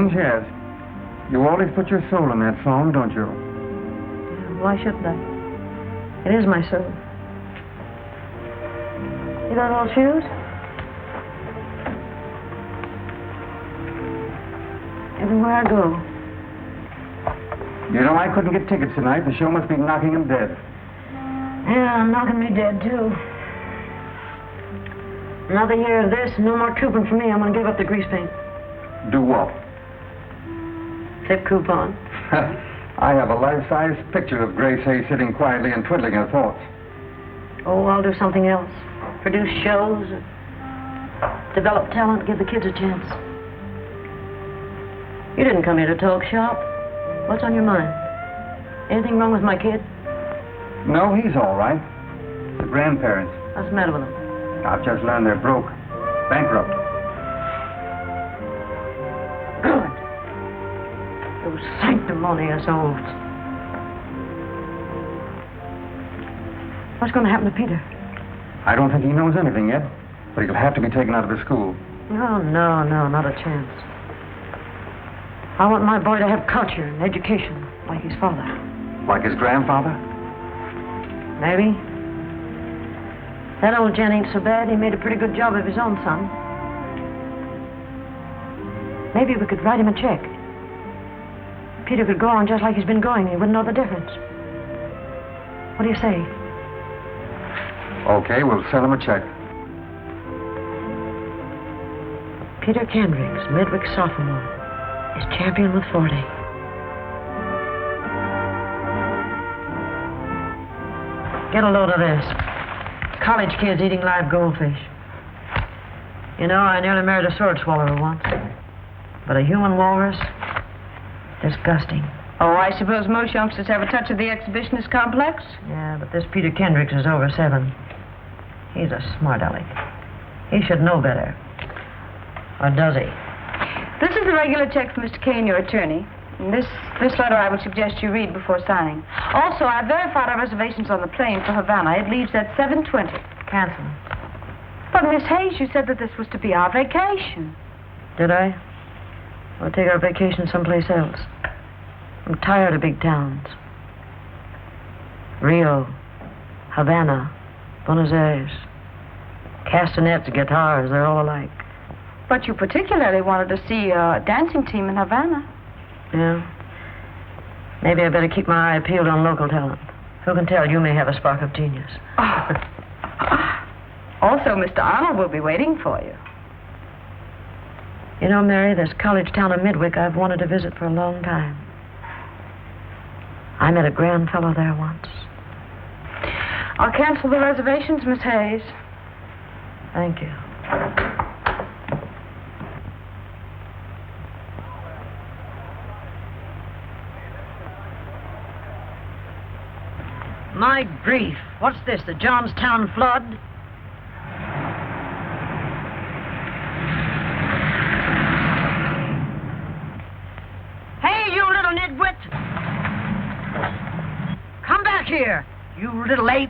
Change, yes. You always put your soul in that song, don't you? Why shouldn't I? It is my soul. You got old shoes? Everywhere I go. You know, I couldn't get tickets tonight. The show must be knocking him dead. Yeah, knocking me dead, too. Another year of this, no more trooping for me. I'm going to give up the grease paint. Do what? Tip coupon. I have a life-size picture of Grace Hay sitting quietly and twiddling her thoughts. Oh, I'll do something else. Produce shows, develop talent, give the kids a chance. You didn't come here to talk shop. What's on your mind? Anything wrong with my kid? No, he's all right. The grandparents. What's the matter with them? I've just learned they're broke. Bankrupt. Good. Those sanctimonious oafs. What's going to happen to Peter? I don't think he knows anything yet, but he'll have to be taken out of the school. No, not a chance. I want my boy to have culture and education, like his father. Like his grandfather? Maybe. That old gent ain't so bad. He made a pretty good job of his own son. Maybe we could write him a check. Peter could go on just like he's been going. He wouldn't know the difference. What do you say? Okay, we'll send him a check. Peter Kendricks, Midwick sophomore, is champion with 40. Get a load of this. College kids eating live goldfish. You know, I nearly married a sword swallower once. But a human walrus? Disgusting. Oh, I suppose most youngsters have a touch of the exhibitionist complex? Yeah, but this Peter Kendricks is over 7. He's a smart aleck. He should know better. Or does he? This is the regular check for Mr. Kane, your attorney. And this letter I would suggest you read before signing. Also, I've verified our reservations on the plane for Havana. It leaves at 7:20. Cancel. But, Miss Hayes, you said that this was to be our vacation. Did I? We'll take our vacation someplace else. I'm tired of big towns. Rio, Havana, Buenos Aires. Castanets, guitars, they're all alike. But you particularly wanted to see a dancing team in Havana. Yeah. Maybe I better keep my eye peeled on local talent. Who can tell, you may have a spark of genius. Oh. Also, Mr. Arnold will be waiting for you. You know, Mary, this college town of Midwick I've wanted to visit for a long time. I met a grand fellow there once. I'll cancel the reservations, Miss Hayes. Thank you. My grief. What's this, the Johnstown flood? Hey, you little nitwit! Come back here, you little ape!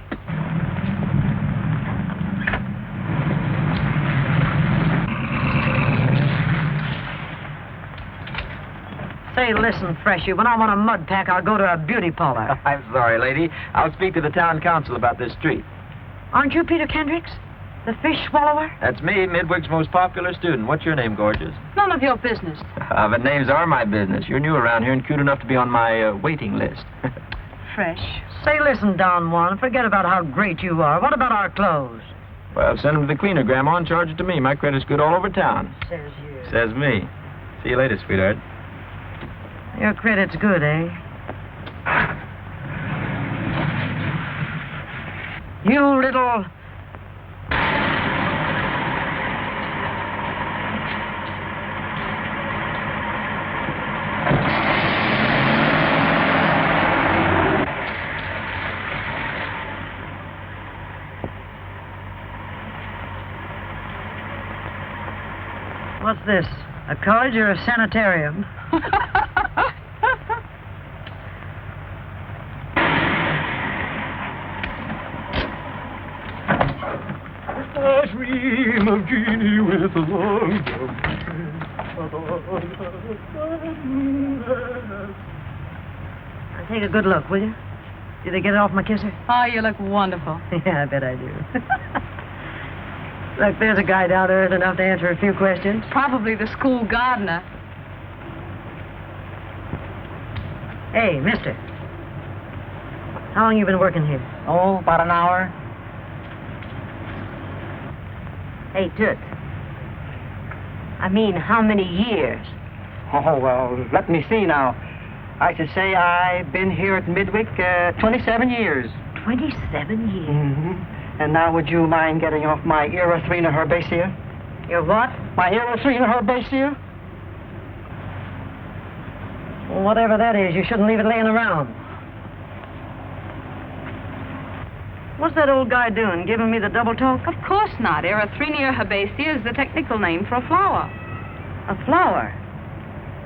Say, listen, Freshy, when I want a mud pack, I'll go to a beauty parlor. I'm sorry, lady. I'll speak to the town council about this street. Aren't you Peter Kendricks? The fish swallower? That's me, Midwick's most popular student. What's your name, gorgeous? None of your business. But names are my business. You're new around here and cute enough to be on my waiting list. Fresh. Say, listen, Don Juan, forget about how great you are. What about our clothes? Well, send them to the cleaner, Grandma, and charge it to me. My credit's good all over town. Says you. Says me. See you later, sweetheart. Your credit's good, eh? You little... What's this? A college or a sanitarium? A dream of Jeannie with a long Now, take a good look, will you? Did they get it off my kisser? Oh, you look wonderful. Yeah, I bet I do. Look, there's a guy down there enough to answer a few questions. Probably the school gardener. Hey, mister. How long you been working here? Oh, about an hour. Hey, Toots. I mean, how many years? Oh, well, let me see now. I should say I've been here at Midwick 27 years. 27 years. Mm-hmm. And now would you mind getting off my erythrina herbacea? Your what? My erythrina herbacea? Well, whatever that is, you shouldn't leave it laying around. What's that old guy doing, giving me the double talk? Of course not. Erythrina herbacea is the technical name for a flower. A flower?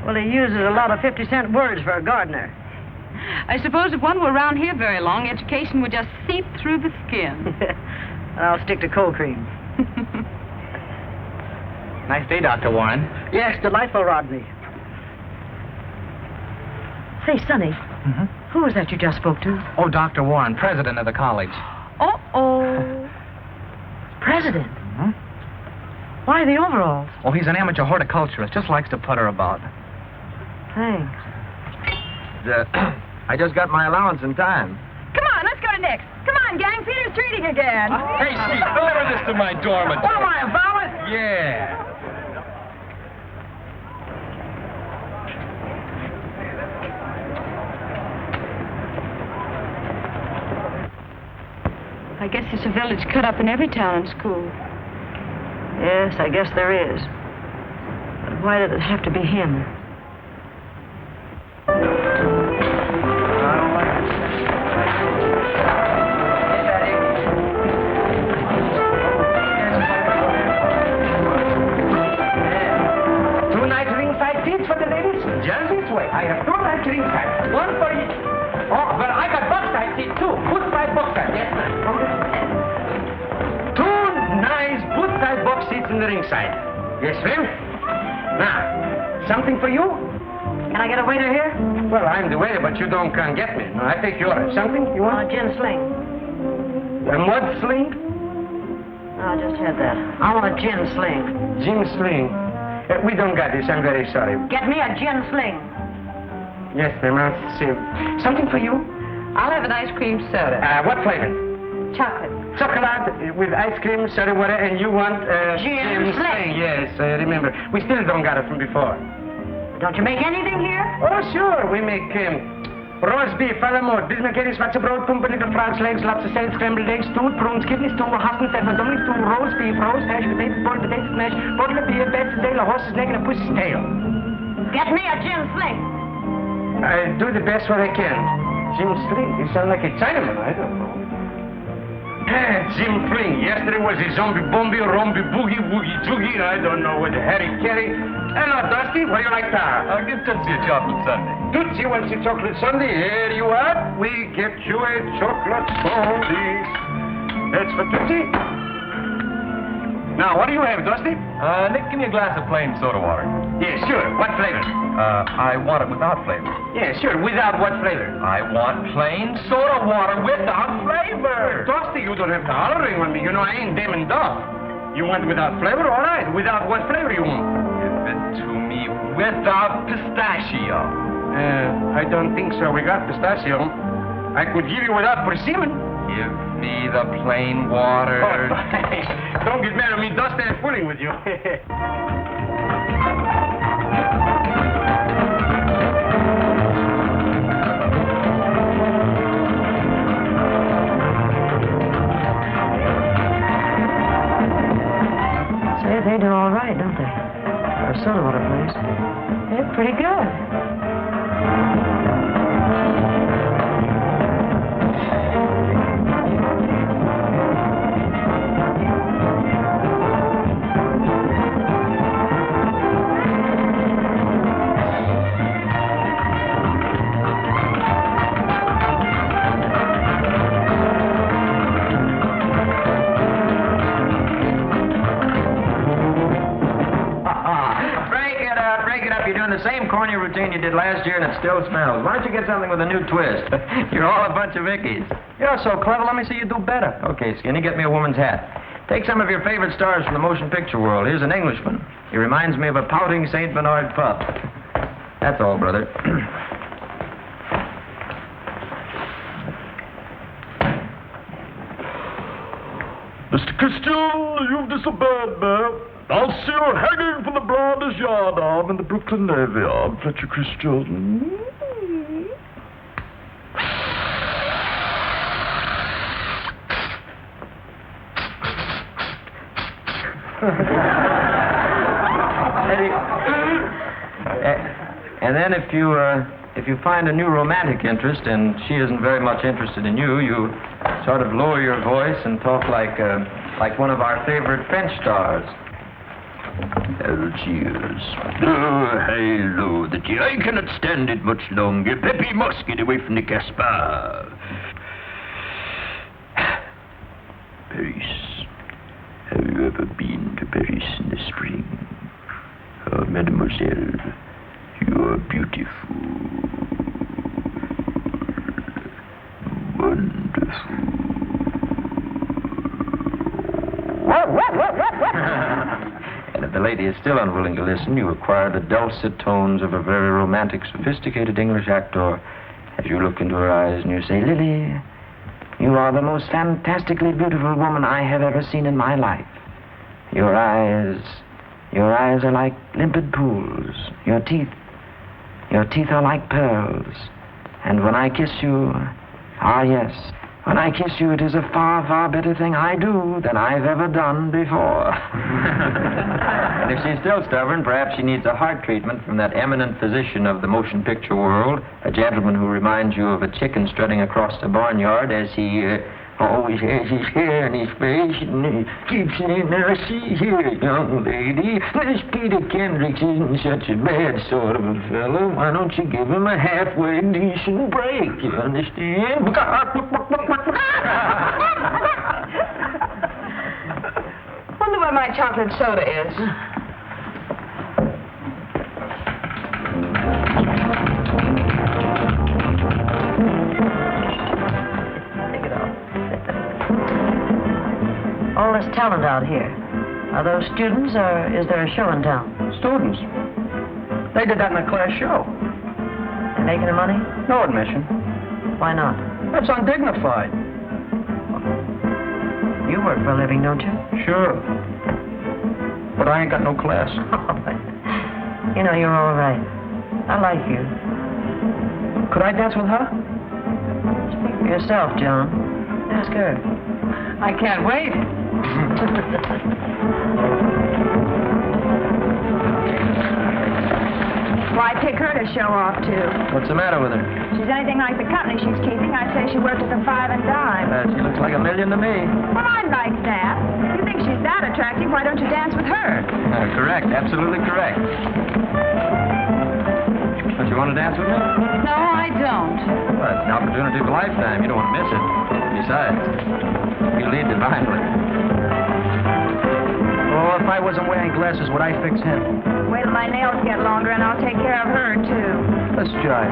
Well, he uses a lot of 50-cent words for a gardener. I suppose if one were around here very long, education would just seep through the skin. I'll stick to cold cream. Nice day, Dr. Warren. Yes, delightful, Rodney. Say, Sonny, who was that you just spoke to? Oh, Dr. Warren, president of the college. Uh-oh. President? Why the overalls? Oh, he's an amateur horticulturist. Just likes to putter about. Thanks. I just got my allowance in time. Come on, let's go to Nick's. Come on, gang. Peter's treating again. Hey, Skeets, deliver this to my dormitory. What am I, a valet? Yeah. I guess there's a village cut up in every town and school. Yes, I guess there is. But why did it have to be him? Two nice ringside seats for the ladies? Just this way. I have two nice ringside. One for each. Oh, but I got box-side seats, too. Boot-side, box-side. Yes, ma'am. Two nice boot-side box seats in the ringside. Yes, ma'am. Now, something for you? Can I get a waiter here? Well, I'm the waiter, but you don't come get me. No, I take your order. Something you A want? gin sling. A mud sling? No, I just had that. I want a gin sling. Gin sling. We don't got this. I'm very sorry. Get me a gin sling. Yes, ma'am. I'll see. Something for you? I'll have an ice cream soda. What flavor? Chocolate. Chocolate with ice cream, soda water, and you want Gin sling. Yes, I remember. We still don't got it from before. Don't you make anything here? Oh, sure. We make roast beef, falamote, bismarck, schwarze pumpernickel, frogs legs, lobster salad, scrambled eggs, stewed prunes, kidney stew, Hoskin, dumplings, stew, roast beef, roast hash, potatoes, boiled potatoes, smash, bottle of beer, bed's tail, a horse's neck, and a pussy's tail. Get me a gin sling. I do the best what I can. Jim Sling? You sound like a Chinaman. I don't know. Jim Fling. Yesterday was a zombie bomby, romby boogie, woogie joogie. I don't know what the Harry Carey. Hello, Dusty. What do you like to have? I'll give Tootsie a chocolate sundae. Tootsie wants a chocolate sundae. Here you are. We get you a chocolate sundae. That's for Tootsie. Now, what do you have, Dusty? Nick, give me a glass of plain soda water. Yeah, sure. What flavor? I want it without flavor. Yeah, sure. Without what flavor? I want plain soda water without flavor. Dusty, you don't have to hollering on me. You know I ain't Damon Duff. You want without flavor? All right. Without what flavor you want? Give it to me without pistachio. I don't think so. We got pistachio. I could give you without persimmon. Give me the plain water. Oh, don't get mad at me, Dusty. I'm fooling with you. Say, they do all right, don't they? For a soda water place. They're pretty good. Break it up. You're doing the same corny routine you did last year and it still smells. Why don't you get something with a new twist? You're all a bunch of Vickies. You're so clever, let me see you do better. Okay, Skinny, get me a woman's hat. Take some of your favorite stars from the motion picture world. Here's an Englishman. He reminds me of a pouting St. Bernard pup. That's all, brother. Mr. Christian, you've disobeyed me. I'll see you hanging from the blindest yardarm in the Brooklyn Navy Yard, Fletcher Christian. And then if you find a new romantic interest and she isn't very much interested in you, you sort of lower your voice and talk like one of our favorite French stars. Oh, cheers. Oh, hello, the tea. I cannot stand it much longer. Peppy must get away from the Gaspard. Paris. Have you ever been to Paris in the spring? Oh, mademoiselle, you are beautiful. Wonderful. And if the lady is still unwilling to listen, you acquire the dulcet tones of a very romantic, sophisticated English actor as you look into her eyes and you say, Lily, you are the most fantastically beautiful woman I have ever seen in my life. Your eyes are like limpid pools. Your teeth are like pearls. And when I kiss you, ah yes, when I kiss you, it is a far, far better thing I do than I've ever done before. And if she's still stubborn, perhaps she needs a heart treatment from that eminent physician of the motion picture world, a gentleman who reminds you of a chicken strutting across the barnyard as he always has his hair in his face and he keeps saying, now see here, young lady, this Peter Kendricks isn't such a bad sort of a fellow. Why don't you give him a halfway decent break, you understand? Wonder where my chocolate soda is. All this talent out here. Are those students, or is there a show in town? Students. They did that in a class show. They making the money? No admission. Why not? That's undignified. You work for a living, don't you? Sure. But I ain't got no class. You know, you're all right. I like you. Could I dance with her? Speak for yourself, John. Ask her. I can't wait. Why pick her to show off to? What's the matter with her? If she's anything like the company she's keeping, I'd say she worked at the Five and Dime. She looks like $1 million to me. Well, I'd like that. If you think she's that attractive, why don't you dance with her? Correct, absolutely correct. Don't you want to dance with me? No, I don't. Well, it's an opportunity of a lifetime. You don't want to miss it. Besides, you lead divinely. Oh, if I wasn't wearing glasses, would I fix him? Wait till my nails get longer and I'll take care of her, too. Let's jive.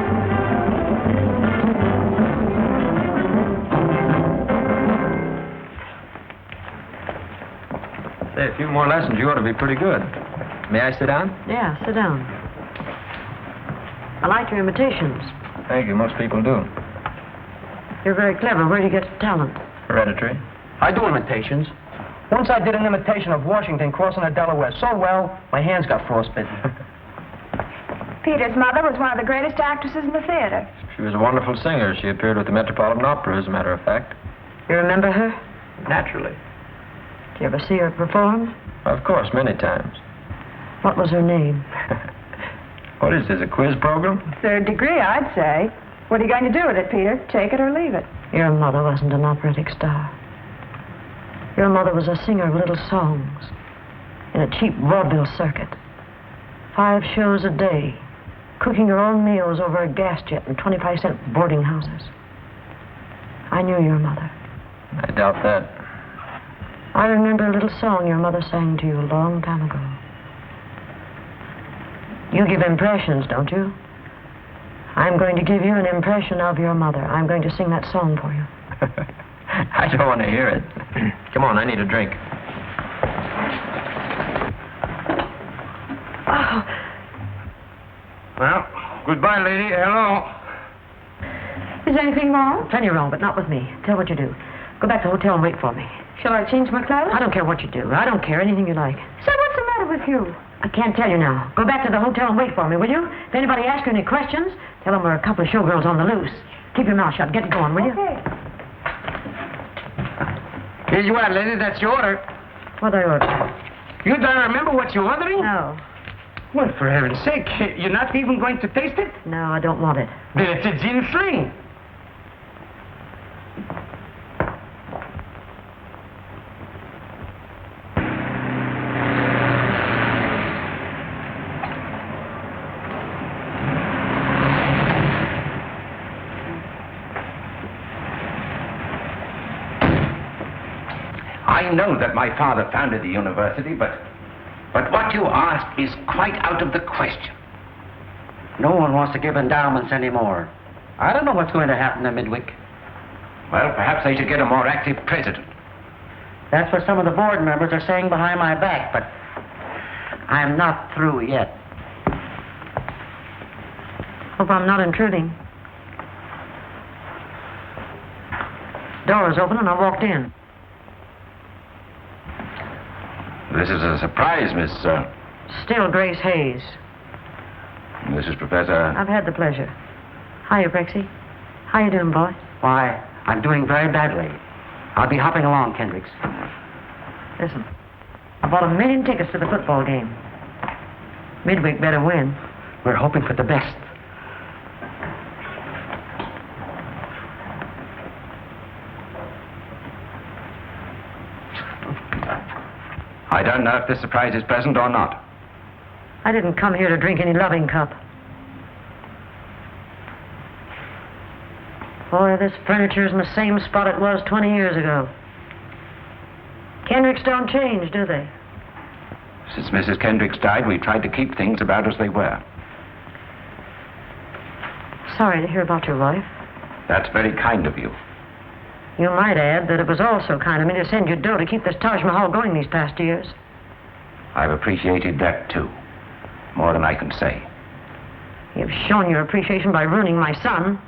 Say, a few more lessons, you ought to be pretty good. May I sit down? Yeah, sit down. I like your imitations. Thank you. Most people do. You're very clever. Where do you get the talent? Hereditary. I do imitations. Once I did an imitation of Washington crossing the Delaware so well, my hands got frostbitten. Peter's mother was one of the greatest actresses in the theater. She was a wonderful singer. She appeared with the Metropolitan Opera, as a matter of fact. You remember her? Naturally. Did you ever see her perform? Of course, many times. What was her name? What is this, a quiz program? Third degree, I'd say. What are you going to do with it, Peter? Take it or leave it? Your mother wasn't an operatic star. Your mother was a singer of little songs in a cheap vaudeville circuit. 5 shows a day, cooking her own meals over a gas jet in 25-cent boarding houses. I knew your mother. I doubt that. I remember a little song your mother sang to you a long time ago. You give impressions, don't you? I'm going to give you an impression of your mother. I'm going to sing that song for you. I don't want to hear it. Come on, I need a drink. Oh. Well, goodbye, lady. Hello. Is anything wrong? Plenty wrong, but not with me. Tell what you do. Go back to the hotel and wait for me. Shall I change my clothes? I don't care what you do. I don't care. Anything you like. Say, what's the matter with you? I can't tell you now. Go back to the hotel and wait for me, will you? If anybody asks you any questions, tell them we're a couple of showgirls on the loose. Keep your mouth shut. Get going, will you? Okay. Here you are, lady. That's your order. What I order? You don't remember what you're ordering? No. Well, for heaven's sake, you're not even going to taste it? No, I don't want it. Then it's a gin sling. I know that my father founded the university, but what you ask is quite out of the question. No one wants to give endowments anymore. I don't know what's going to happen to Midwick. Well, perhaps they should get a more active president. That's what some of the board members are saying behind my back, but I'm not through yet. Hope I'm not intruding. Door was open and I walked in. This is a surprise, Miss... Still Grace Hayes. This is Professor... I've had the pleasure. Hiya, Brexy. How you doing, boy? Why, I'm doing very badly. I'll be hopping along, Kendricks. Listen, I bought 1 million tickets to the football game. Midweek better win. We're hoping for the best. I don't know if this surprise is pleasant or not. I didn't come here to drink any loving cup. Boy, this furniture's in the same spot it was 20 years ago. Kendricks don't change, do they? Since Mrs. Kendricks died, we tried to keep things about as they were. Sorry to hear about your wife. That's very kind of you. You might add that it was also kind of me to send you dough to keep this Taj Mahal going these past years. I've appreciated that, too. More than I can say. You've shown your appreciation by ruining my son.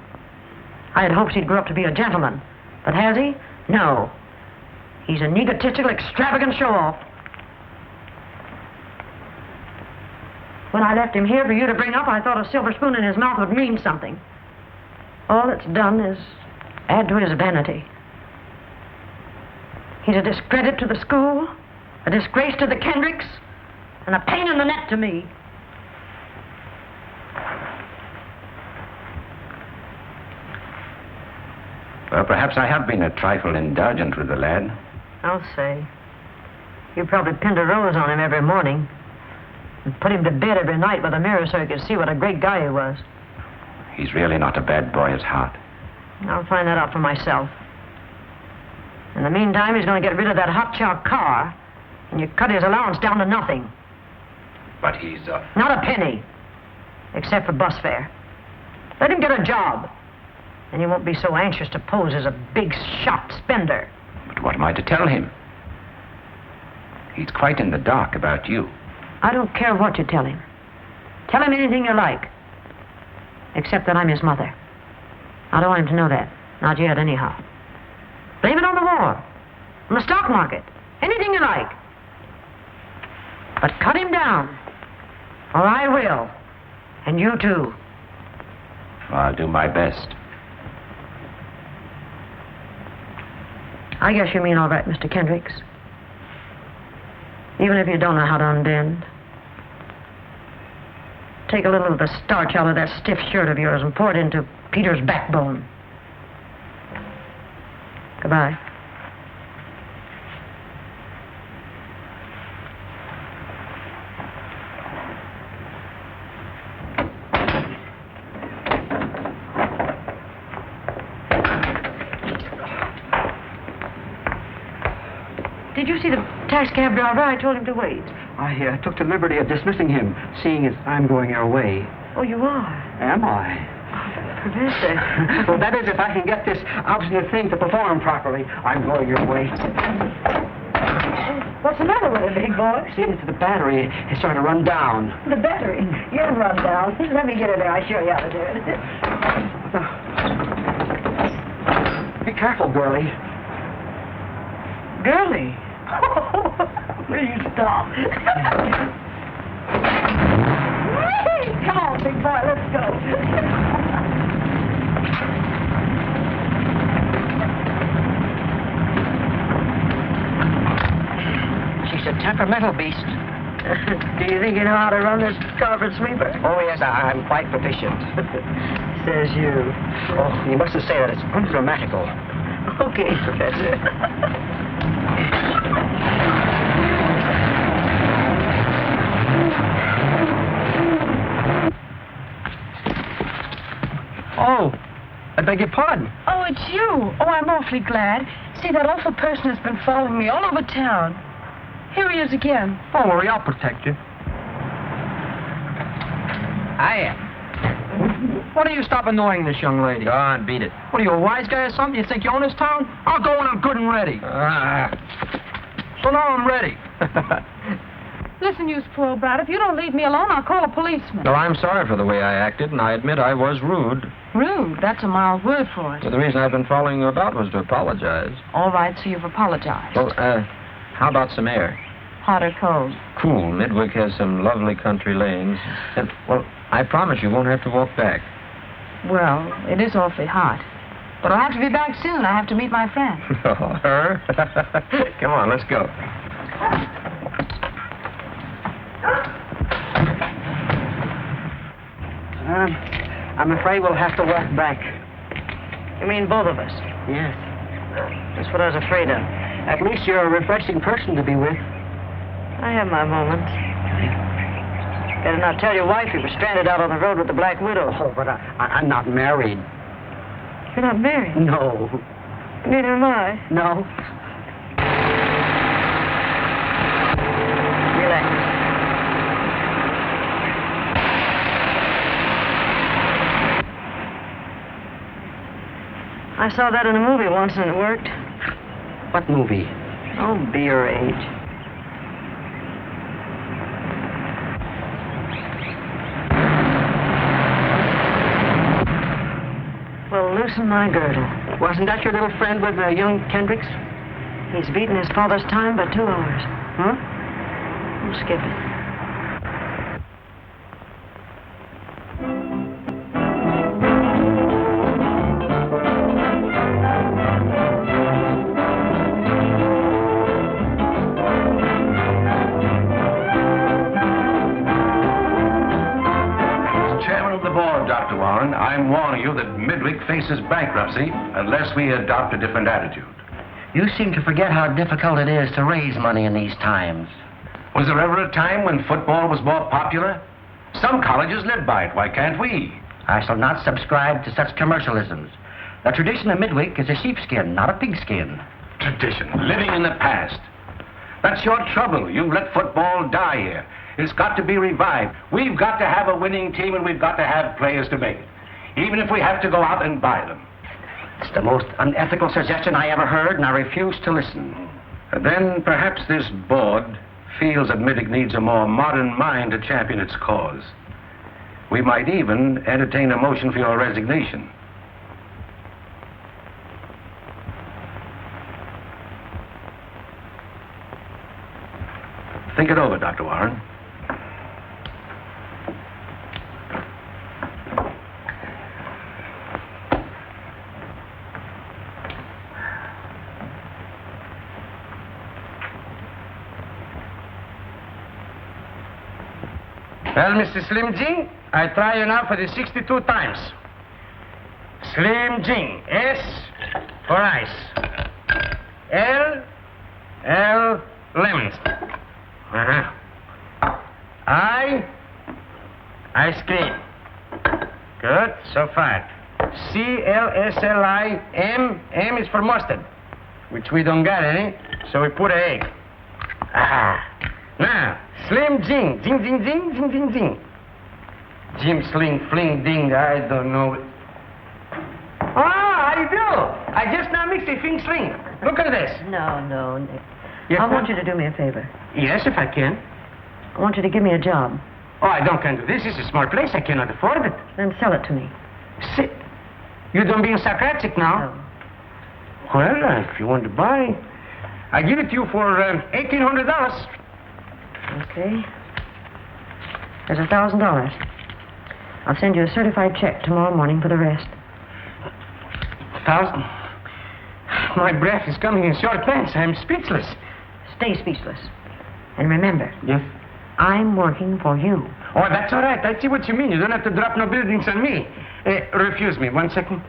I had hopes he'd grow up to be a gentleman. But has he? No. He's an egotistical, extravagant show-off. When I left him here for you to bring up, I thought a silver spoon in his mouth would mean something. All it's done is add to his vanity. He's a discredit to the school, a disgrace to the Kendricks, and a pain in the neck to me. Well, perhaps I have been a trifle indulgent with the lad. I'll say. You probably pinned a rose on him every morning and put him to bed every night with a mirror so he could see what a great guy he was. He's really not a bad boy at heart. I'll find that out for myself. In the meantime, he's going to get rid of that hot chow car, and you cut his allowance down to nothing. But he's, Not a penny, except for bus fare. Let him get a job, and he won't be so anxious to pose as a big shot spender. But what am I to tell him? He's quite in the dark about you. I don't care what you tell him. Tell him anything you like, except that I'm his mother. I don't want him to know that. Not yet, anyhow. Blame it on the war, on the stock market, anything you like. But cut him down, or I will. And you too. I'll do my best. I guess you mean all right, Mr. Kendricks. Even if you don't know how to unbend. Take a little of the starch out of that stiff shirt of yours and pour it into Peter's backbone. Goodbye. Did you see the taxi cab driver? I told him to wait. I took the liberty of dismissing him, seeing as I'm going your way. Oh, you are? Am I? Professor. Well, that is if I can get this obstinate thing to perform properly. I'm going your way. What's the matter with it, big boy? Seems that the battery is starting to run down. The battery. You'll run down. Let me get it there. I'll show you how to do it. Be careful, girlie. Girlie. Please stop. Come on, big boy, let's go. She's a temperamental beast. Do you think you know how to run this carpet sweeper? Oh, yes, I'm quite proficient. Says you. Oh, you mustn't say that. It's ungrammatical. Okay, Professor. Oh, I beg your pardon. Oh, it's you. Oh, I'm awfully glad. See, that awful person has been following me all over town. Here he is again. Don't worry, I'll protect you. Hiya. What are you stop annoying this young lady? Go on, beat it. What are you, a wise guy or something? You think you own this town? I'll go when I'm good and ready. So now I'm ready. Listen, you spoiled brat, if you don't leave me alone, I'll call a policeman. Well, I'm sorry for the way I acted, and I admit I was rude. Rude? That's a mild word for it. But the reason I've been following you about was to apologize. All right, so you've apologized. Well, how about some air? Hot or cold? Cool. Midwick has some lovely country lanes. And, well, I promise you won't have to walk back. Well, it is awfully hot. But I'll have to be back soon. I have to meet my friend. Oh, her? Come on, let's go. I'm afraid we'll have to walk back. You mean both of us? Yes. That's what I was afraid of. At least you're a refreshing person to be with. I have my moments. Better not tell your wife you were stranded out on the road with the Black Widow. Oh, but I'm not married. You're not married? No. Neither am I. No. Relax. I saw that in a movie once and it worked. What movie? Oh, be your age. Well, loosen my girdle. Wasn't that your little friend with young Kendricks? He's beaten his father's time by 2 hours. Huh? We'll skip it. Dr. Warren, I'm warning you that Midwick faces bankruptcy unless we adopt a different attitude. You seem to forget how difficult it is to raise money in these times. Was there ever a time when football was more popular? Some colleges live by it. Why can't we? I shall not subscribe to such commercialisms. The tradition of Midwick is a sheepskin, not a pigskin. Tradition, living in the past. That's your trouble. You've let football die here. It's got to be revived. We've got to have a winning team, and we've got to have players to make it, even if we have to go out and buy them. It's the most unethical suggestion I ever heard, and I refuse to listen. And then perhaps this board feels that Midwick needs a more modern mind to champion its cause. We might even entertain a motion for your resignation. Think it over, Dr. Warren. Well, Mr. Slim Jing, I try you now for the 62 times. Slim Jing. S for ice. L, lemons. Uh-huh. Ice cream. Good, so far. CLSLI, M is for mustard, which we don't got any, so we put an egg. Now, Slim Jing. Zing, zing, zing, zing, zing, zing. Jim Sling, Fling, Ding, I don't know. Ah, how do you do? I just now mixed a Fing Sling. Look at this. No, Nick. Yes, I ma'am? want you to do me a favor. Yes, if I can. I want you to give me a job. Oh, I don't can do this. It's a small place. I cannot afford it. Then sell it to me. Sit. You don't being sarcastic now? No. Well, if you want to buy, I give it to you for $1,800. Okay. There's $1,000. I'll send you a certified check tomorrow morning for the rest. 1,000? My breath is coming in short pants. I'm speechless. Stay speechless. And remember, Yes? I'm working for you. Oh, that's all right. I see what you mean. You don't have to drop no buildings on me. Refuse me. 1 second.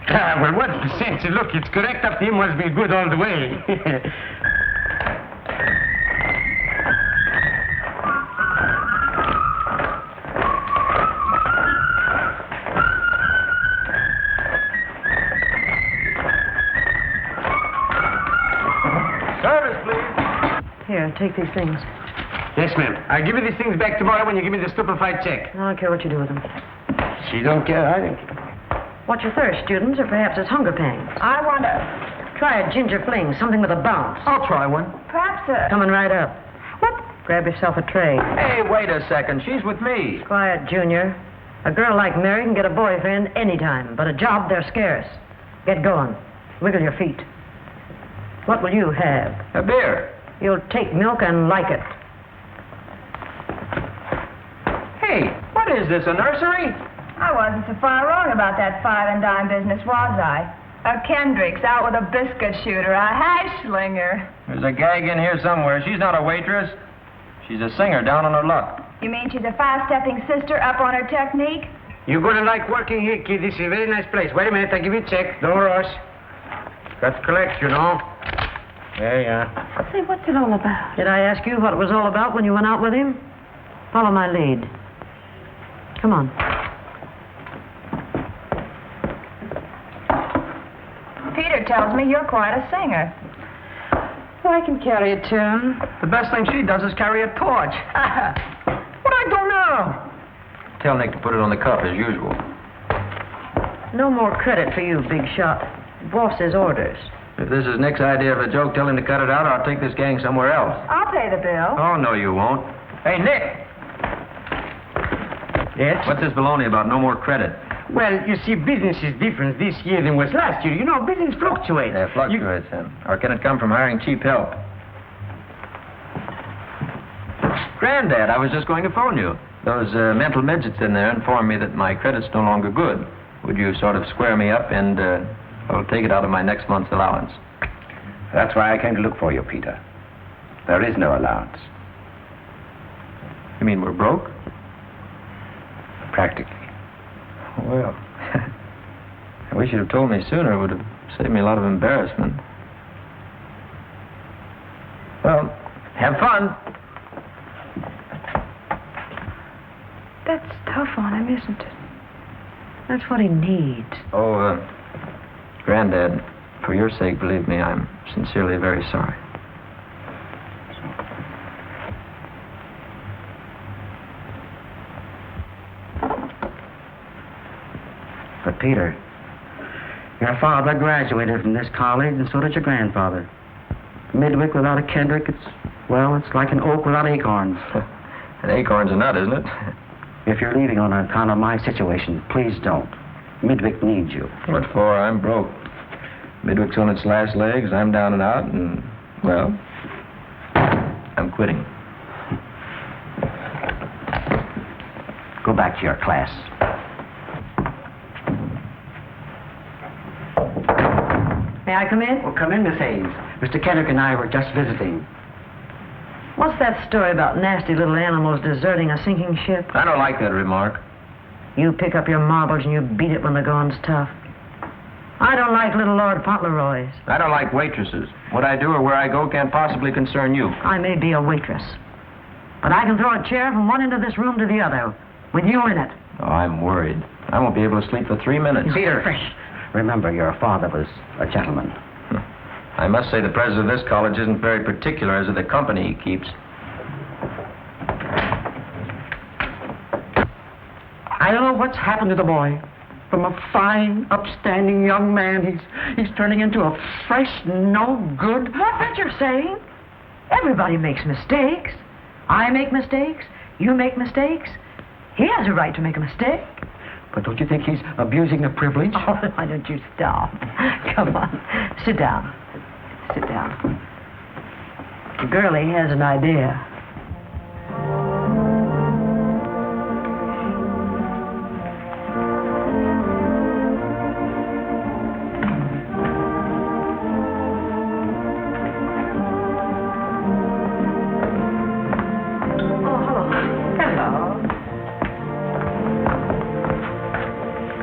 Well, what's the sense? Look, it's correct up to him must be good all the way. Service, please. Here, take these things. Yes, ma'am. I'll give you these things back tomorrow when you give me the stupefied check. I don't care what you do with them. She don't care. I don't care. What's your thirst, students, or perhaps it's hunger pangs? I want to... Try a ginger fling, something with a bounce. I'll try one. Perhaps Coming right up. What? Grab yourself a tray. Hey, wait a second. She's with me. Quiet, Junior. A girl like Mary can get a boyfriend anytime, but a job, they're scarce. Get going. Wiggle your feet. What will you have? A beer. You'll take milk and like it. Hey, what is this, a nursery? I wasn't so far wrong about that 5 and dime business, was I? A Kendricks out with a biscuit shooter, a hash slinger. There's a gag in here somewhere. She's not a waitress. She's a singer down on her luck. You mean she's a fast-stepping sister up on her technique? You're going to like working here, kid. This is a very nice place. Wait a minute. I'll give you a check. Don't rush. Got to collect, you know. There you are. Say, what's it all about? Did I ask you what it was all about when you went out with him? Follow my lead. Come on. Peter tells me you're quite a singer. Well, I can carry a tune. The best thing she does is carry a torch. What I don't know? Tell Nick to put it on the cuff as usual. No more credit for you, big shot. Boss's orders. If this is Nick's idea of a joke, tell him to cut it out or I'll take this gang somewhere else. I'll pay the bill. Oh, no, you won't. Hey, Nick! Yes? What's this baloney about no more credit? Well, you see, business is different this year than was last year. You know, business fluctuates. Yeah, fluctuates, then. Or can it come from hiring cheap help? Granddad, I was just going to phone you. Those mental midgets in there informed me that my credit's no longer good. Would you sort of square me up and, I'll take it out of my next month's allowance? That's why I came to look for you, Peter. There is no allowance. You mean we're broke? Practically. Well, I wish you'd have told me sooner. It would have saved me a lot of embarrassment. Well, have fun. That's tough on him, isn't it? That's what he needs. Oh, Granddad, for your sake, believe me, I'm sincerely very sorry. But, Peter, your father graduated from this college, and so did your grandfather. Midwick without a Kendrick, it's like an oak without acorns. An acorn's a nut, isn't it? If you're leaving on account of my situation, please don't. Midwick needs you. What for? I'm broke. Midwick's on its last legs, I'm down and out, and, well, I'm quitting. Go back to your class. May I come in? Well, come in, Miss Hayes. Mr. Kendrick and I were just visiting. What's that story about nasty little animals deserting a sinking ship? I don't like that remark. You pick up your marbles and you beat it when the going's tough. I don't like little Lord Fauntleroys. I don't like waitresses. What I do or where I go can't possibly concern you. I may be a waitress, but I can throw a chair from one end of this room to the other, with you in it. Oh, I'm worried. I won't be able to sleep for 3 minutes. Peter, remember your father was a gentleman. I must say the president of this college isn't very particular as to the company he keeps. I don't know what's happened to the boy. From a fine, upstanding young man, he's turning into a fresh, no-good... What's that you're saying? Everybody makes mistakes. I make mistakes. You make mistakes. He has a right to make a mistake. But don't you think he's abusing the privilege? Oh, why don't you stop? Come on. Sit down. Sit down. Girlie has an idea.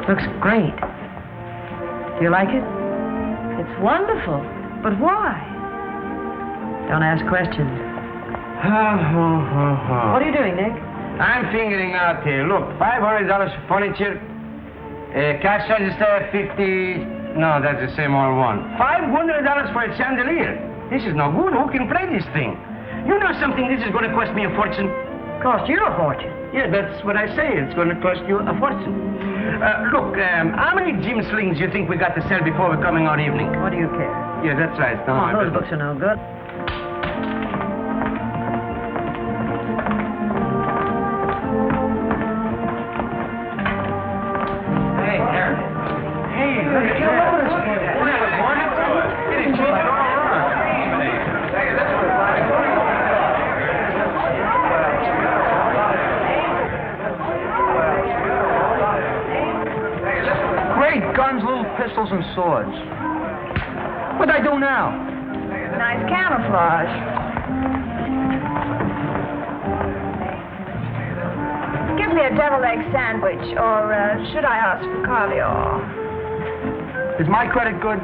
Looks great. Do you like it? It's wonderful. But why? Don't ask questions. What are you doing, Nick? I'm figuring out here. Look, $500 for furniture. Cash register, 50... No, that's the same old one. $500 for a chandelier. This is no good. Who can play this thing? You know something, this is going to cost me a fortune. Cost you a fortune. Yeah, that's what I say. It's going to cost you a fortune. Look, how many gym slings do you think we got to sell before we come in our evening? What do you care? Yeah, that's right. It's not my Those business. books are no good. Hey, there. Hey, look at you. Guns, little pistols, and swords. What'd I do now? Nice camouflage. Give me a deviled egg sandwich, or should I ask for caviar? Is my credit good?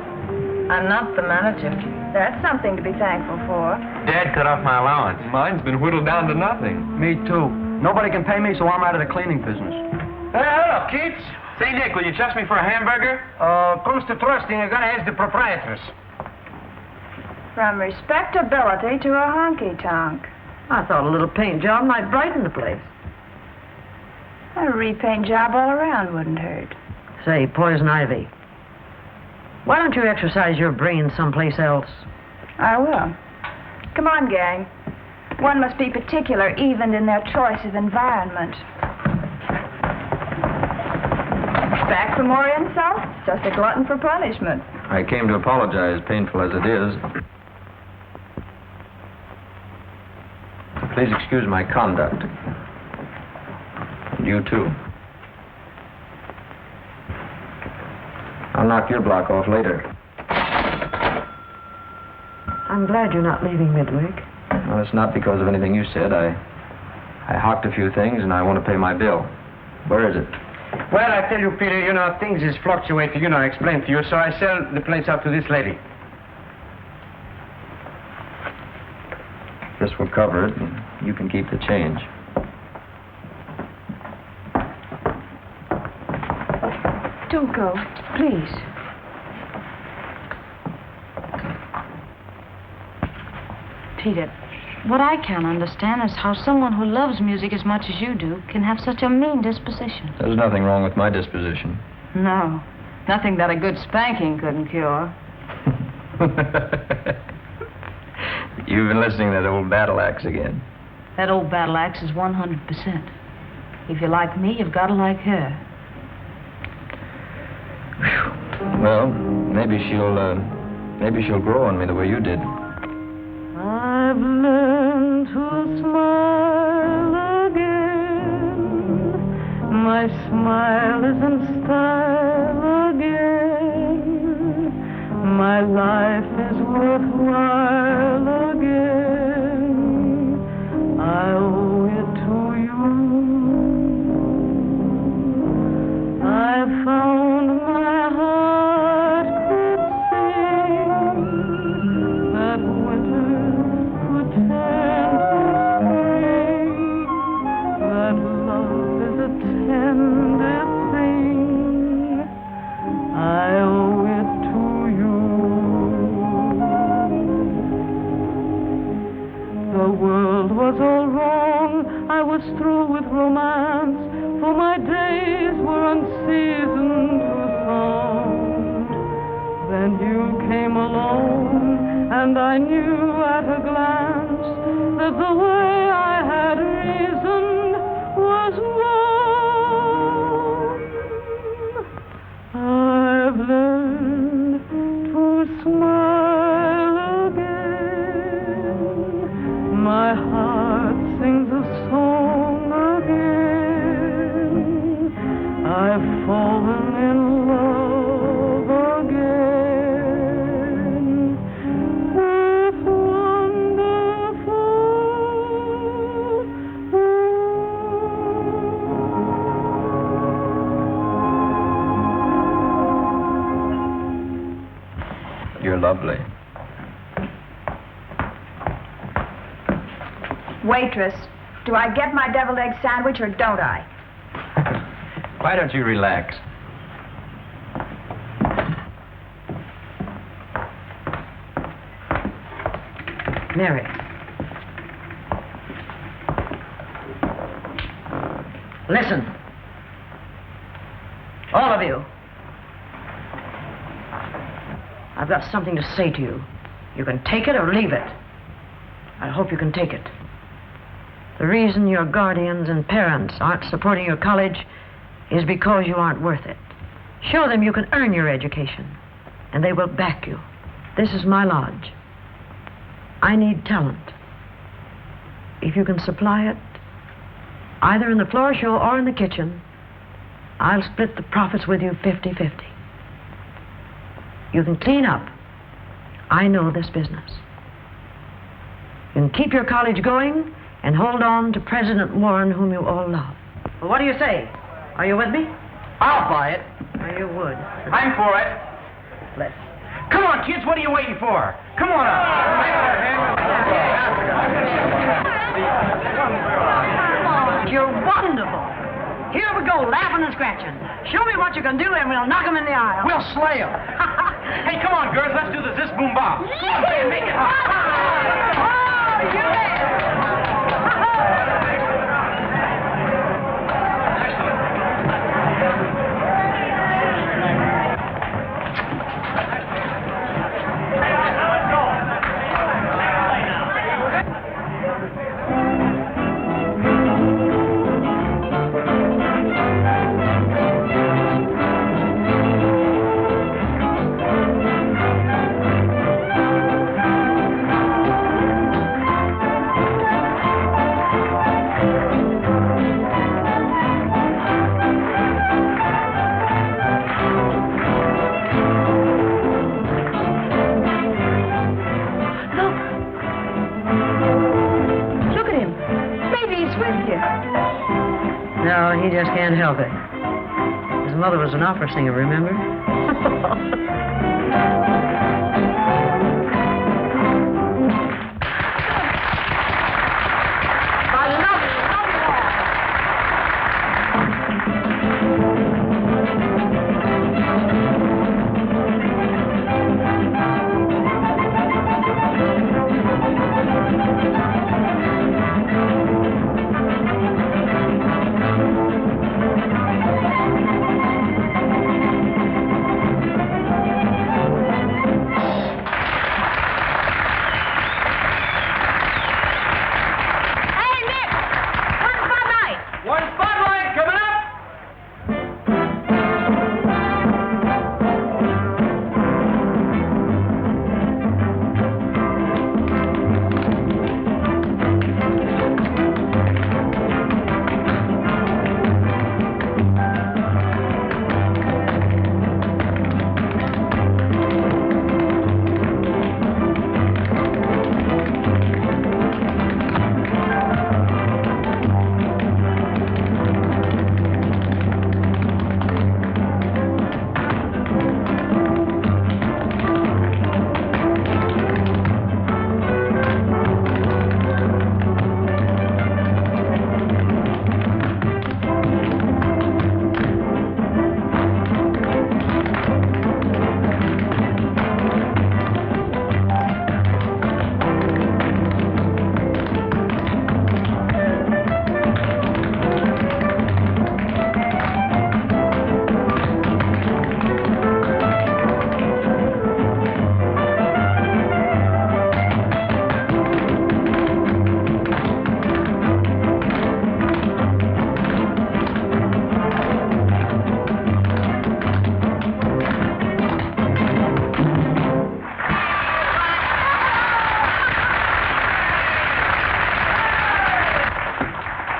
I'm not the manager. That's something to be thankful for. Dad cut off my allowance. Mine's been whittled down to nothing. Me too. Nobody can pay me, so I'm out of the cleaning business. Hey, hello, kids. Say, Nick, will you trust me for a hamburger? Comes to trusting, you gotta ask the proprietress. From respectability to a honky-tonk. I thought a little paint job might brighten the place. A repaint job all around wouldn't hurt. Say, Poison Ivy, why don't you exercise your brain someplace else? I will. Come on, gang. One must be particular even in their choice of environment. Back for more insults? Just a glutton for punishment. I came to apologize, painful as it is. Please excuse my conduct. You too. I'll knock your block off later. I'm glad you're not leaving Midweek. Well, it's not because of anything you said. I hawked a few things and I want to pay my bill. Where is it? Well, I tell you, Peter, you know, things is fluctuating, I explained to you, so I sell the place out to this lady. This will cover it, and you can keep the change. Don't go, please. Peter, what I can't understand is how someone who loves music as much as you do can have such a mean disposition. There's nothing wrong with my disposition. No, nothing that a good spanking couldn't cure. You've been listening to that old battle axe again. That old battle axe is 100%. If you like me, you've got to like her. Well, maybe she'll grow on me the way you did. I've learned to smile again. My smile is in style again. My life is worthwhile again. I owe it to you. I found my heart could sing that winter could turn to spring, that love is a tender thing. I owe it to you. falling in love again with wonderful You're lovely. Waitress, do I get my deviled egg sandwich or don't I? Why don't you relax? Mary. Listen. All of you. I've got something to say to you. You can take it or leave it. I hope you can take it. The reason your guardians and parents aren't supporting your college is because you aren't worth it. Show them you can earn your education, and they will back you. This is my lodge. I need talent. If you can supply it, either in the floor show or in the kitchen, I'll split the profits with you 50-50. You can clean up. I know this business. You can keep your college going and hold on to President Warren, whom you all love. Well, what do you say? Are you with me? I'll buy it. Well, you would. I'm for it. Let's. Come on, kids, what are you waiting for? Come on up. You're wonderful. Here we go, laughing and scratching. Show me what you can do, and we'll knock 'em in the aisle. We'll slay them. Hey, come on, girls, let's do the Zis Boom Bah. Hey, make it hot. Oh, you bet. No, he just can't help it. His mother was an opera singer, remember?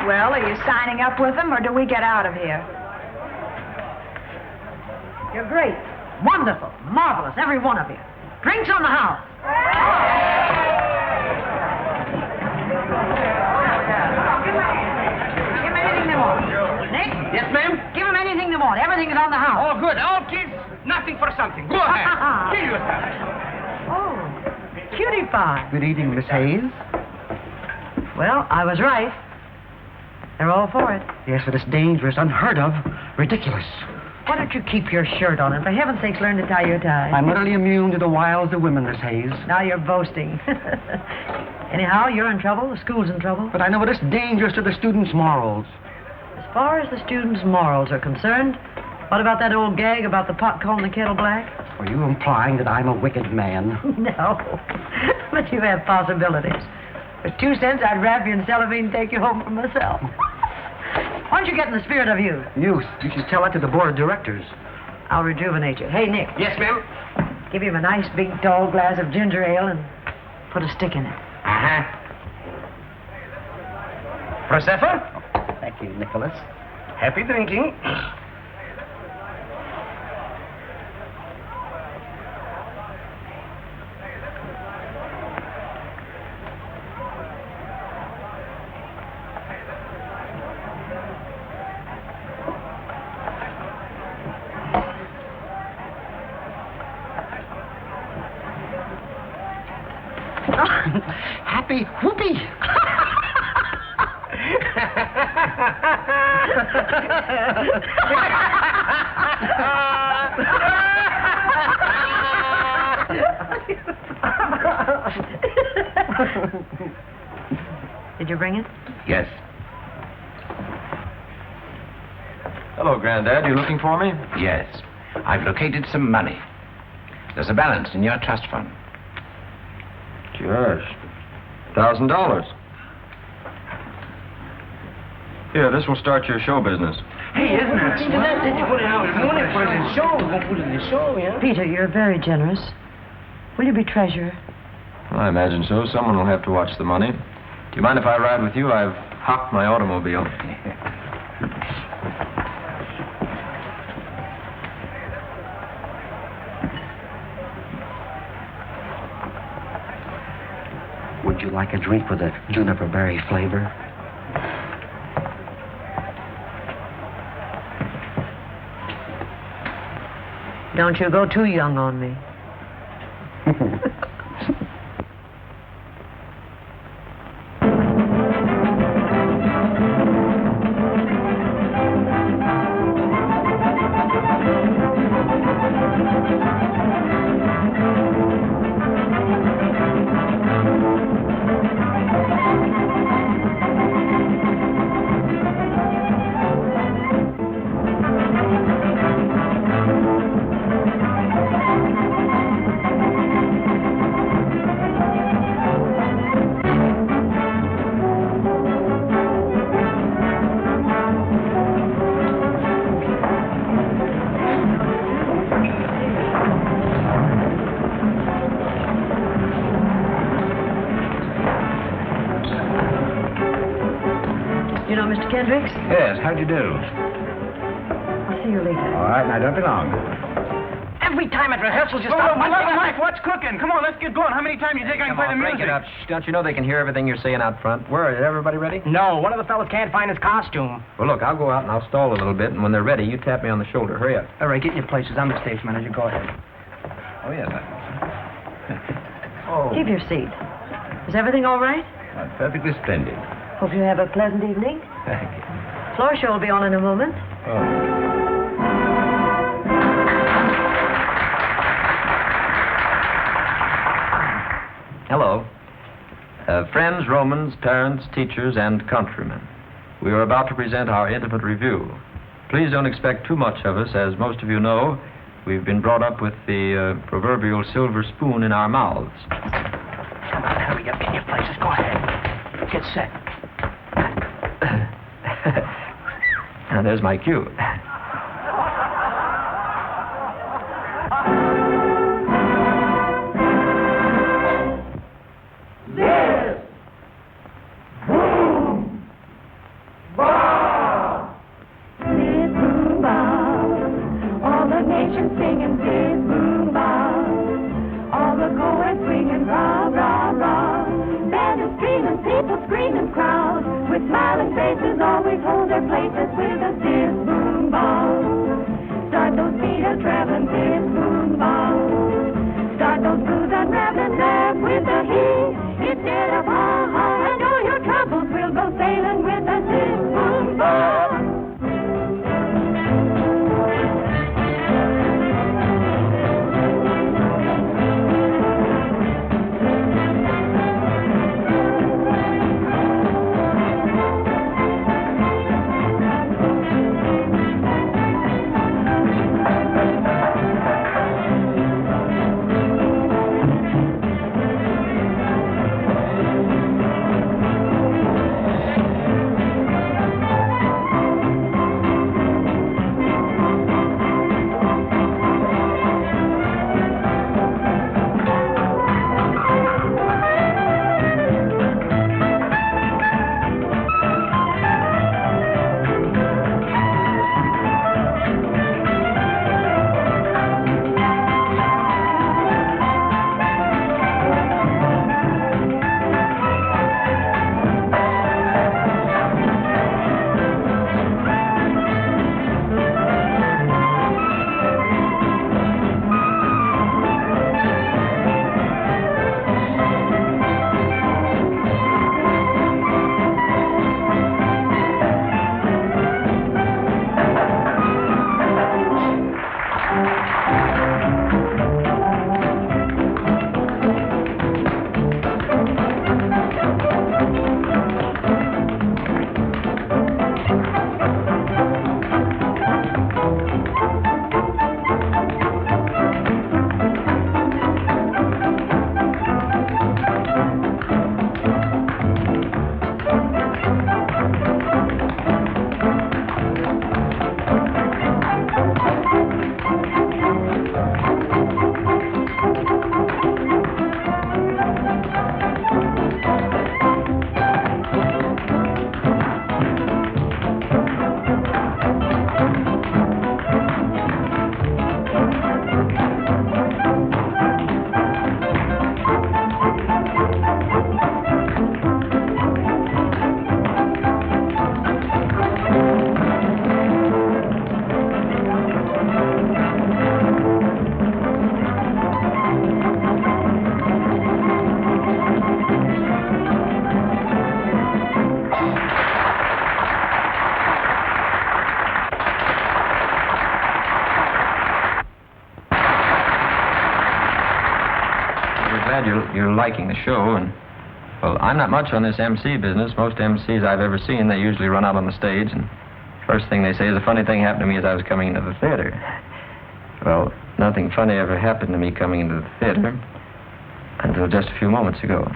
Well, are you signing up with them, or do we get out of here? You're great. Wonderful. Marvelous, every one of you. Drinks on the house. Give them anything they want. Nick? Yes, ma'am? Give them anything they want. Everything is on the house. Oh, good. All kids, nothing for something. Go ahead. Kill yourself. Oh, cutie pie. Good evening, Miss Hayes. Well, I was right. They're all for it. Yes, but it's dangerous, unheard of, ridiculous. Why don't you keep your shirt on and for heaven's sakes learn to tie your tie? I'm utterly immune to the wiles of women, Miss Hayes. Now you're boasting. Anyhow, you're in trouble. The school's in trouble. But I know it's dangerous to the students' morals. As far as the students' morals are concerned, what about that old gag about the pot calling the kettle black? Are you implying that I'm a wicked man? No. But you have possibilities. For 2 cents, I'd wrap you in cellophane and take you home for myself. Why don't you get in the spirit of youth? Youth. You should tell that to the board of directors. I'll rejuvenate you. Hey, Nick. Yes, ma'am? Give him a nice big tall glass of ginger ale and put a stick in it. Uh-huh. Prosecco? Thank you, Nicholas. Happy drinking. Happy whoopee. Did you bring it? Yes. Hello, Granddad. You looking for me? Yes. I've located some money. There's a balance in your trust fund. Gosh. $1,000. Here, this will start your show business. Hey, isn't that smart? Did you put it out in the morning for the show? We're going to put it in the show, yeah? Peter, you're very generous. Will you be treasurer? Well, I imagine so. Someone will have to watch the money. Do you mind if I ride with you? I've hocked my automobile. Would you like a drink with a juniper berry flavor? Don't you go too young on me. You know Mr. Kendricks? Yes, how'd you do? I'll see you later. All right, now don't be long. Every time at rehearsals, you stop. Wife, what's cooking? Come on, let's get going. How many times you think I can play the music? Break it up. Shh, don't you know they can hear everything you're saying out front? Where, is everybody ready? No, one of the fellas can't find his costume. Well, look, I'll go out and I'll stall a little bit, and when they're ready, you tap me on the shoulder. Hurry up. All right, get in your places. I'm the stage manager. Go ahead. Oh, yes. Keep your seat. Is everything all right? Perfectly splendid. Hope you have a pleasant evening. Thank you. Floor show will be on in a moment. Hello. Friends, Romans, parents, teachers, and countrymen. We are about to present our intimate review. Please don't expect too much of us. As most of you know, we've been brought up with the proverbial silver spoon in our mouths. Come on, hurry up. Get in your places. Go ahead. Get set. Now, there's my cue. Zis Boom Bah! Zis Boom Bah, all the nations musicians singing Zis Boom Bah. All the goers swinging rah, rah, rah. Band is streaming, people screaming, crowds with smiling faces always hold their places with a Zis Boom Bah. Start those feet a traveling Zis Boom Bah. Start those blues unraveling there with a he instead of ha-ha. And all your troubles will go sailing with a Zis Boom Bah. You're liking the show, and, well, I'm not much on this MC business. Most MCs I've ever seen, they usually run out on the stage, and first thing they say is a funny thing happened to me as I was coming into the theater. Well, nothing funny ever happened to me coming into the theater until just a few moments ago.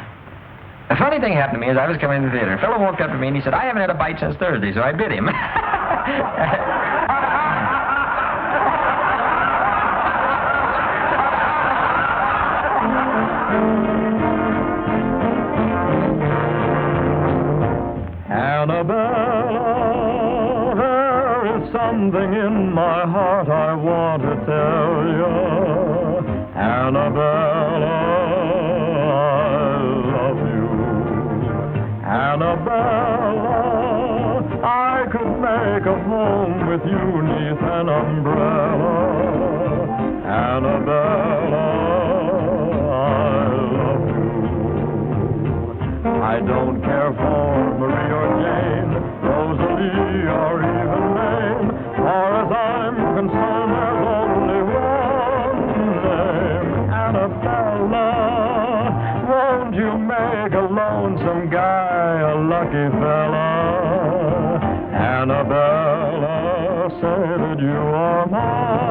A funny thing happened to me as I was coming into the theater. A fellow walked up to me and he said, "I haven't had a bite since Thursday," so I bit him. Annabella, there is something in my heart I want to tell you. Annabella, I love you. Annabella, I could make a home with you neath an umbrella. Annabella, I love you. I don't care for Marie or Jane, Rosalie or even Mame. Far as I'm concerned, there's only one name. Annabella, won't you make a lonesome guy a lucky fella? Annabella, say that you are mine.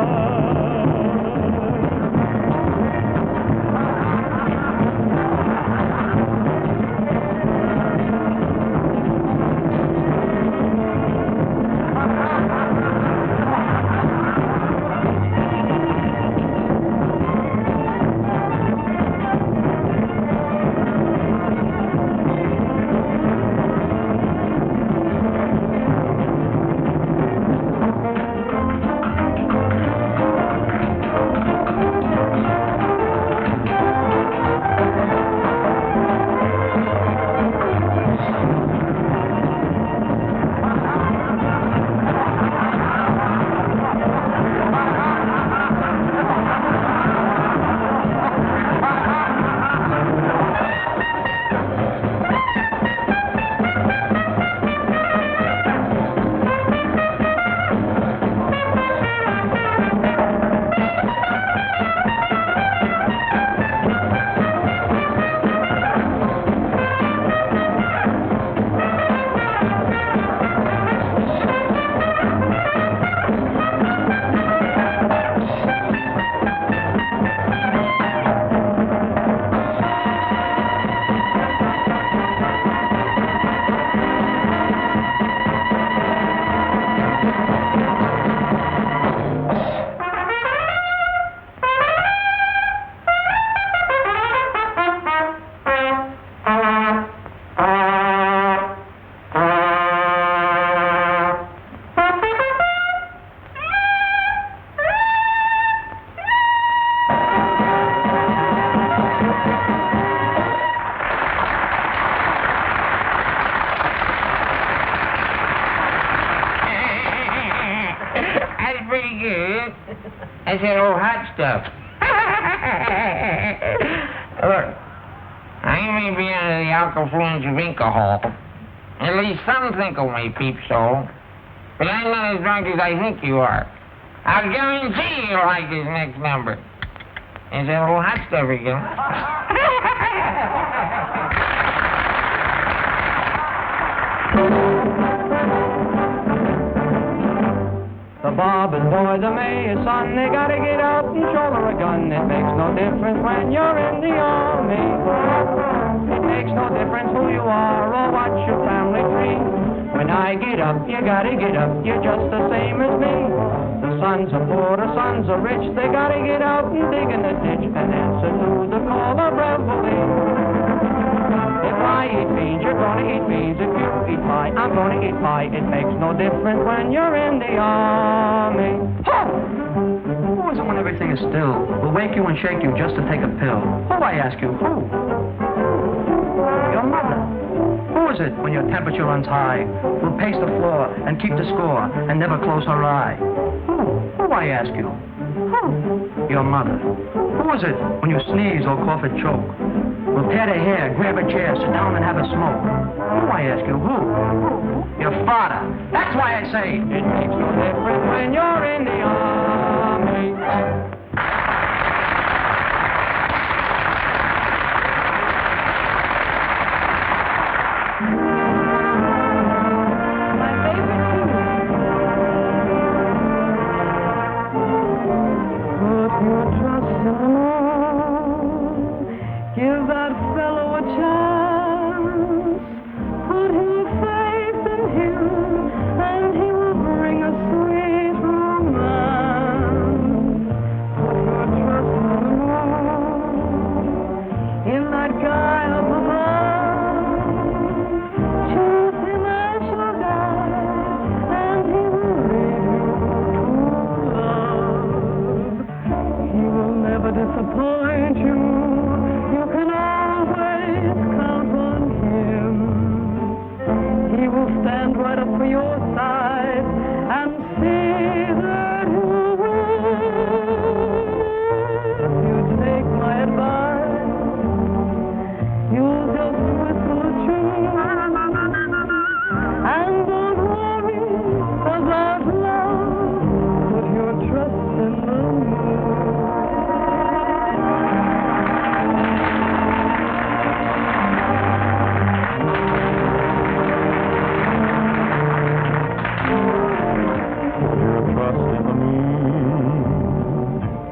again? I said, oh, hot stuff. Look, I may be under the alkafluence of alcohol. At least some think of me, peep soul. But I'm not as drunk as I think you are. I'll guarantee you'll like this next number. Is that old hot stuff again? The Bob and boy, the mayor's son, they gotta get out and shoulder a gun. It makes no difference when you're in the army. It makes no difference who you are or what your family tree. When I get up, you gotta get up, you're just the same as me. The sons are poor, the sons are rich, they gotta get out and dig in the ditch and answer to the call of reveille. If I eat beans, you're gonna eat beans. If you eat pie, I'm gonna eat pie. It makes no difference when you're in the army. Who is it when everything is still? Will wake you and shake you just to take a pill. Who, I ask you, who? Your mother. Who is it when your temperature runs high? Will pace the floor and keep the score and never close her eye? Who, I ask you? Who? Your mother. Who is it when you sneeze or cough or choke? Will tear the hair, grab a chair, sit down and have a smoke. Who, I ask you, who? Your father. That's why I say it makes no difference when you're in the army. My favorite tune. Put your trust in the Lord. Give that fellow a chance. Put his faith in him, and he will bring a sweet romance. Put your trust in the Lord, in that guy up above. Choose him as your guide, and he will lead you to love. He will never disappoint you. You can always count on him. He will stand right up for your side and see that you win. If you take my advice, you'll just whistle a tune and don't worry about love. Put your trust in the moon.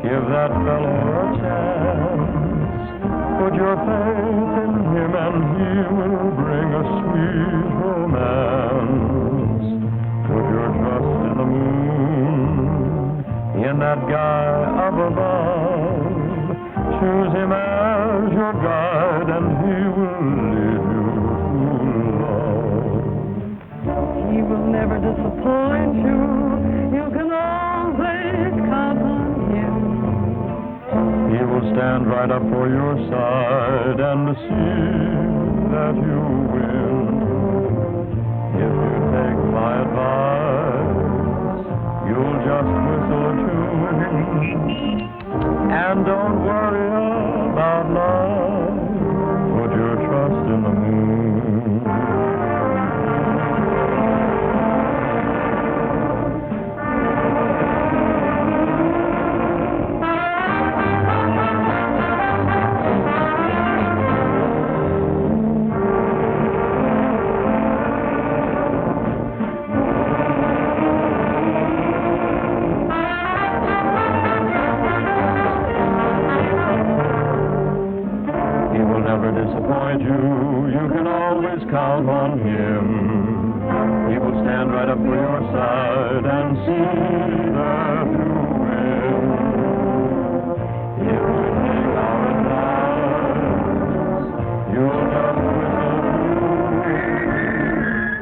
Give that fellow a chance. Put your faith in him and he will bring a sweet romance. Put your trust in the moon, in that guy up above. Choose him as your guide and he will lead you to love. He will never disappoint you. You can always count on him. He will stand right up for your side and see that you win. If you take my advice, you'll just whistle a tune and don't worry about love. Put your trust in the moon. Disappoint you, you can always count on him. He will stand right up for your side and see that you win. If you take our advice, you'll just whistle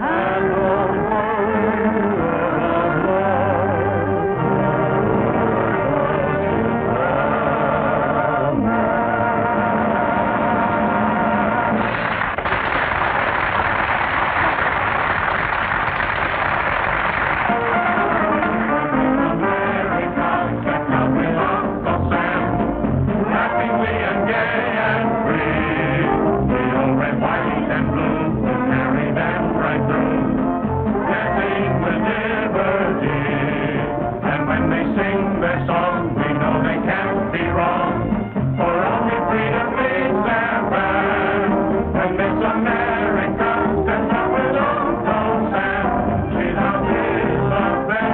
and don't worry about love. song. We know they can't be wrong. For only freedom means their band. When Miss America stands up with Uncle Sam, she's our Elizabeth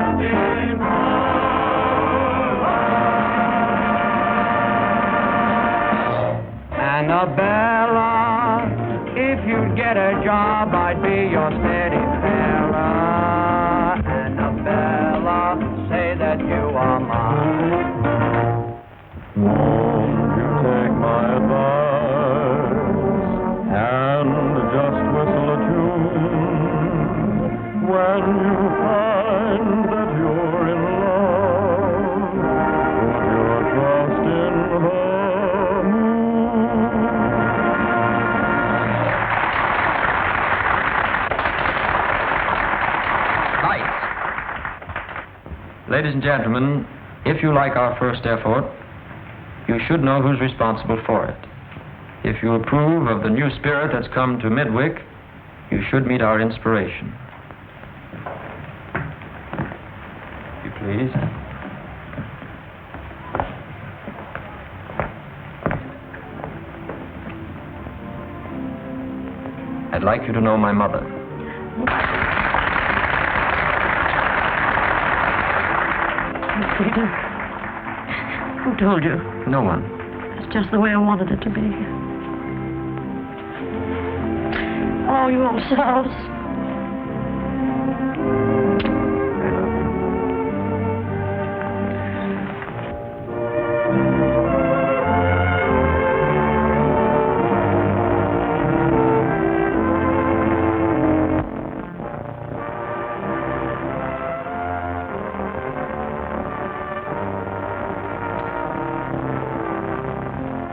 Annabella, if you'd get a job, I'd be your steady fella. Annabella, say that you are mine. Won't you take my advice and just whistle a tune when you find that you're in love? Put your trust in her. Ladies and gentlemen, if you like our first effort, you should know who's responsible for it. If you approve of the new spirit that's come to Midwick, you should meet our inspiration. You please. I'd like you to know my mother. Peter, who told you? No one. It's just the way I wanted it to be. Oh, you old souse.